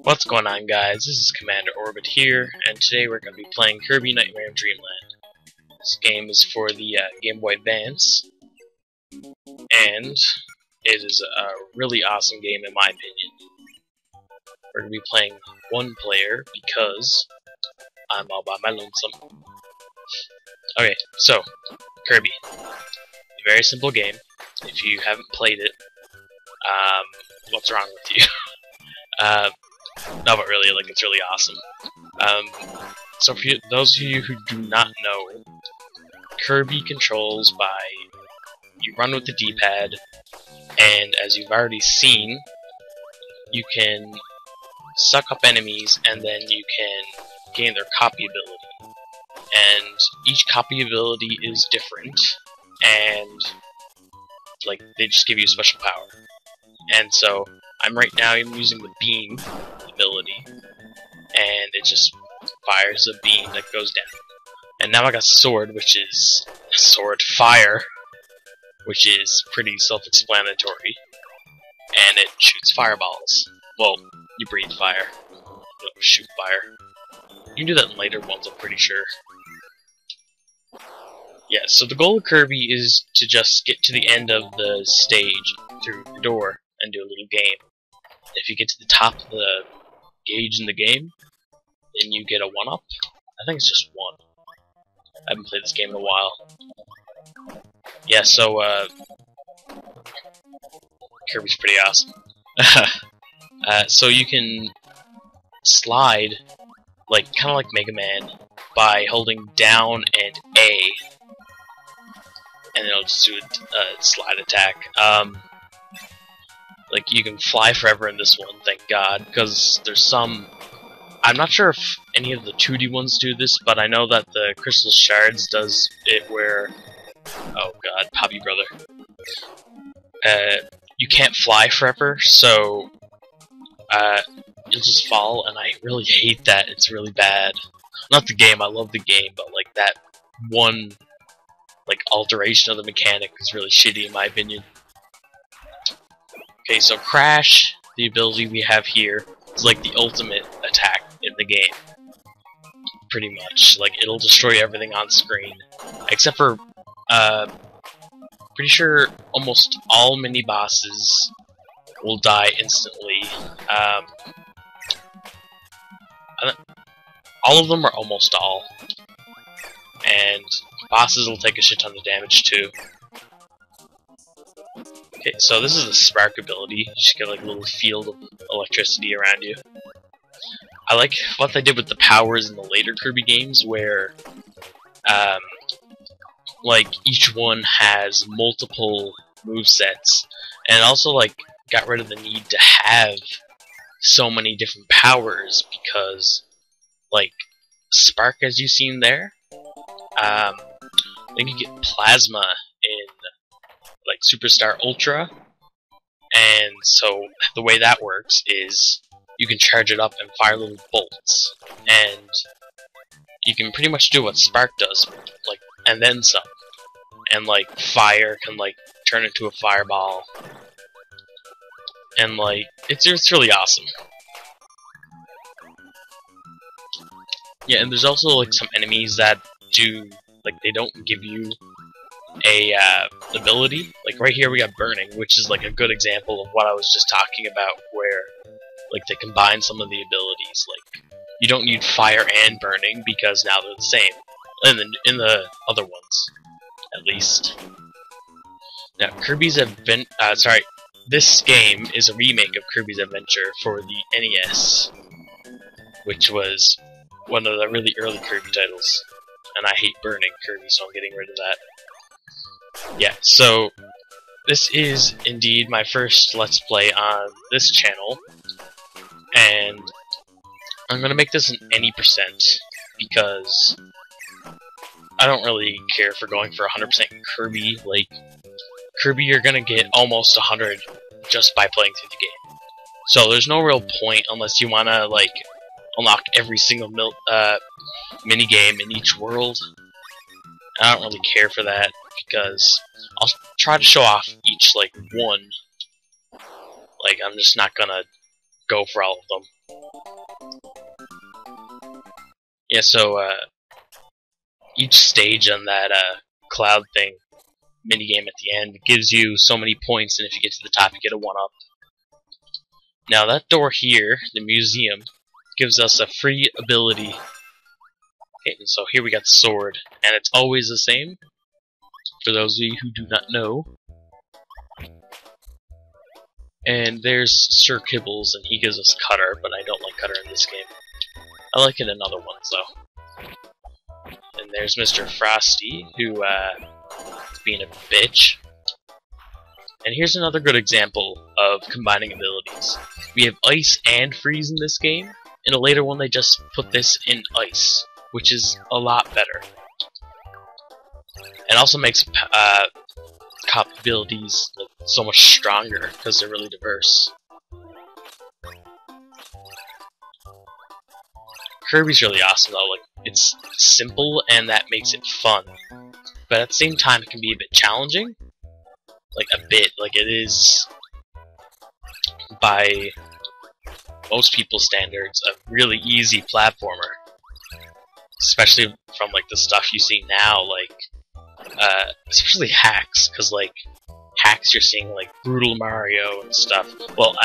What's going on, guys? This is Commander Orbit here, and today we're going to be playing Kirby Nightmare Dreamland. This game is for the Game Boy Advance, and it is a really awesome game in my opinion. We're going to be playing one player because I'm all by my lonesome. Okay, so, Kirby. A very simple game. If you haven't played it, what's wrong with you? No, but really, like, it's really awesome. So for those of you who do not know, Kirby controls by, you run with the D-pad, and as you've already seen, you can suck up enemies, and then you can gain their copy ability. And each copy ability is different, and, like, they just give you a special power. And so, I'm using the beam ability, and it just fires a beam that goes down. And now I got sword, which is fire, which is pretty self-explanatory, and it shoots fireballs. Well, you breathe fire, you don't shoot fire. You can do that in later ones, I'm pretty sure. Yeah, so the goal of Kirby is to just get to the end of the stage through the door and do a little game. If you get to the top of the gauge in the game, then you get a 1-up. I think it's just 1. I haven't played this game in a while. Yeah, so, Kirby's pretty awesome. So you can slide, like, kind of like Mega Man, by holding down and A, and then it'll just do a slide attack. Like, you can fly forever in this one, thank God, because there's some... I'm not sure if any of the 2D ones do this, but I know that the Crystal Shards does it where... Oh god, Poppy Brother. You can't fly forever, so... you'll just fall, and I really hate that. It's really bad. Not the game, I love the game, but, like, that one, like, alteration of the mechanic is really shitty in my opinion. Okay, so Crash, the ability we have here, is like the ultimate attack in the game. Pretty much. Like, it'll destroy everything on screen. Except for, pretty sure almost all mini-bosses will die instantly. All of them, or almost all. And bosses will take a shit ton of damage too. Okay, so this is the spark ability. You just get like a little field of electricity around you. I like what they did with the powers in the later Kirby games, where like each one has multiple movesets, and also like got rid of the need to have so many different powers, because like Spark, as you've seen there, then you get Plasma in like Superstar Ultra, and so the way that works is you can charge it up and fire little bolts, and you can pretty much do what Spark does, like, and then some. And like fire can like turn into a fireball, and like it's really awesome. Yeah, and there's also like some enemies that do, like, they don't give you a ability. Like right here we got Burning, which is like a good example of what I was just talking about, where like they combine some of the abilities. Like, you don't need Fire and Burning because now they're the same in the other ones, at least. Now Kirby's this game is a remake of Kirby's Adventure for the NES, which was one of the really early Kirby titles, and I hate Burning Kirby, so I'm getting rid of that. Yeah, so this is indeed my first Let's Play on this channel, and I'm gonna make this an any %, because I don't really care for going for 100% Kirby. Like, Kirby, you're gonna get almost 100 just by playing through the game. So there's no real point unless you wanna, like, unlock every single minigame in each world. I don't really care for that, because I'll try to show off each, like, one. Like, I'm just not gonna go for all of them. Yeah, so each stage on that cloud thing minigame at the end gives you so many points, and if you get to the top, you get a 1-up. Now that door here, the museum, gives us a free ability. Okay, so here we got the sword, and it's always the same. For those of you who do not know. And there's Sir Kibbles, and he gives us Cutter, but I don't like Cutter in this game. I like it in other ones, though. And there's Mr. Frosty, who is being a bitch. And here's another good example of combining abilities. We have Ice and Freeze in this game. In a later one, they just put this in Ice, which is a lot better. And also makes cop abilities like, so much stronger because they're really diverse. Kirby's really awesome though. Like, it's simple and that makes it fun, but at the same time it can be a bit challenging. Like a bit, like it is by most people's standards a really easy platformer, especially from like the stuff you see now, like especially hacks, because like hacks you're seeing like Brutal Mario and stuff. Well,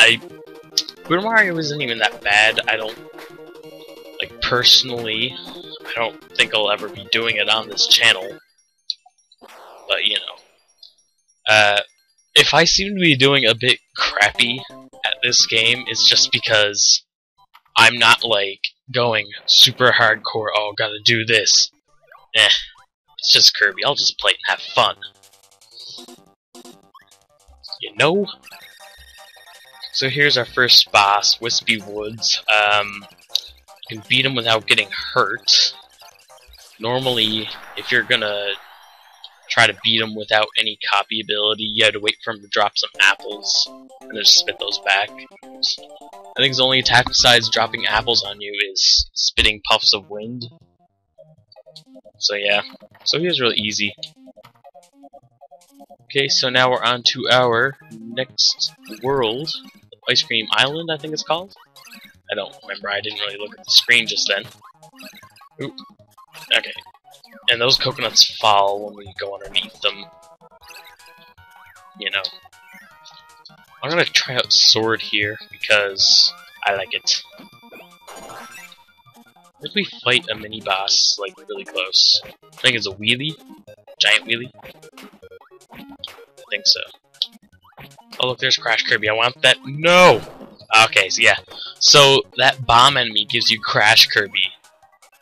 Brutal Mario isn't even that bad. I don't like personally. I don't think I'll ever be doing it on this channel, but you know, if I seem to be doing a bit crappy at this game, it's just because I'm not like going super hardcore. Oh, gotta do this. It's just Kirby. I'll just play it and have fun. You know? So here's our first boss, Wispy Woods. You can beat him without getting hurt. Normally, if you're gonna try to beat him without any copy ability, you have to wait for him to drop some apples, and then just spit those back. I think his only attack besides dropping apples on you is spitting puffs of wind. So yeah, so he was really easy. Okay, so now we're on to our next world, Ice Cream Island, I think it's called. I don't remember, I didn't really look at the screen just then. Ooh. Okay, and those coconuts fall when we go underneath them. You know. I'm gonna try out Sword here, because I like it. I think we fight a mini-boss, like, really close. I think it's a wheelie? Giant wheelie? I think so. Oh look, there's Crash Kirby, I want that- No! Okay, so yeah. So, that bomb enemy gives you Crash Kirby.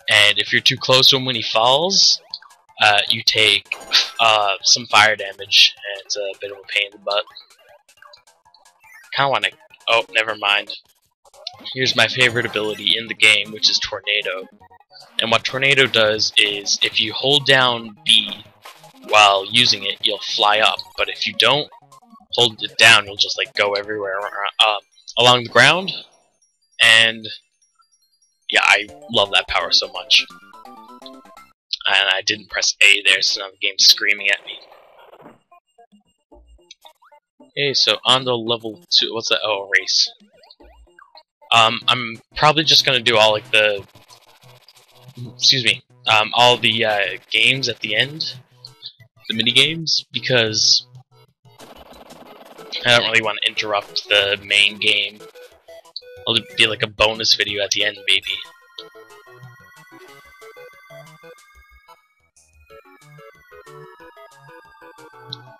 And if you're too close to him when he falls, you take some fire damage, and it's a bit of a pain in the butt. Kinda wanna- oh, never mind. Here's my favorite ability in the game, which is Tornado. And what Tornado does is, if you hold down B while using it, you'll fly up. But if you don't hold it down, you'll just like go everywhere along the ground. And yeah, I love that power so much. And I didn't press A there, so now the game's screaming at me. Okay, so on to level 2. What's that? Oh, race. I'm probably just gonna do all like the, excuse me, all the games at the end, the mini games, because I don't really want to interrupt the main game. I'll be like a bonus video at the end, maybe.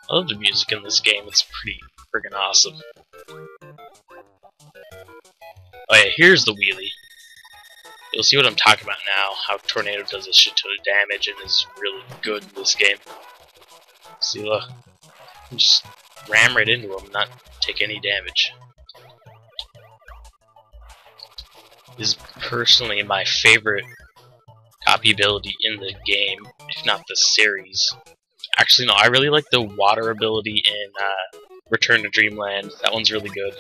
I love the music in this game. It's pretty friggin' awesome. Oh yeah, here's the wheelie. You'll see what I'm talking about now, how Tornado does a shit ton of damage and is really good in this game. See, look. Just ram right into him and not take any damage. This is personally my favorite copy ability in the game, if not the series. Actually, no, I really like the water ability in Return to Dreamland. That one's really good.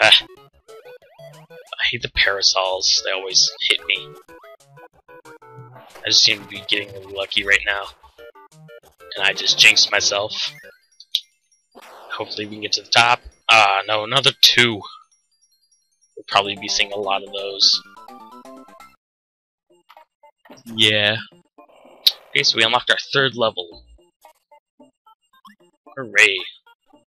I hate the parasols. They always hit me. I just seem to be getting really lucky right now. And I just jinxed myself. Hopefully we can get to the top. no, another 2. We'll probably be seeing a lot of those. Yeah. Okay, so we unlocked our 3rd level. Hooray.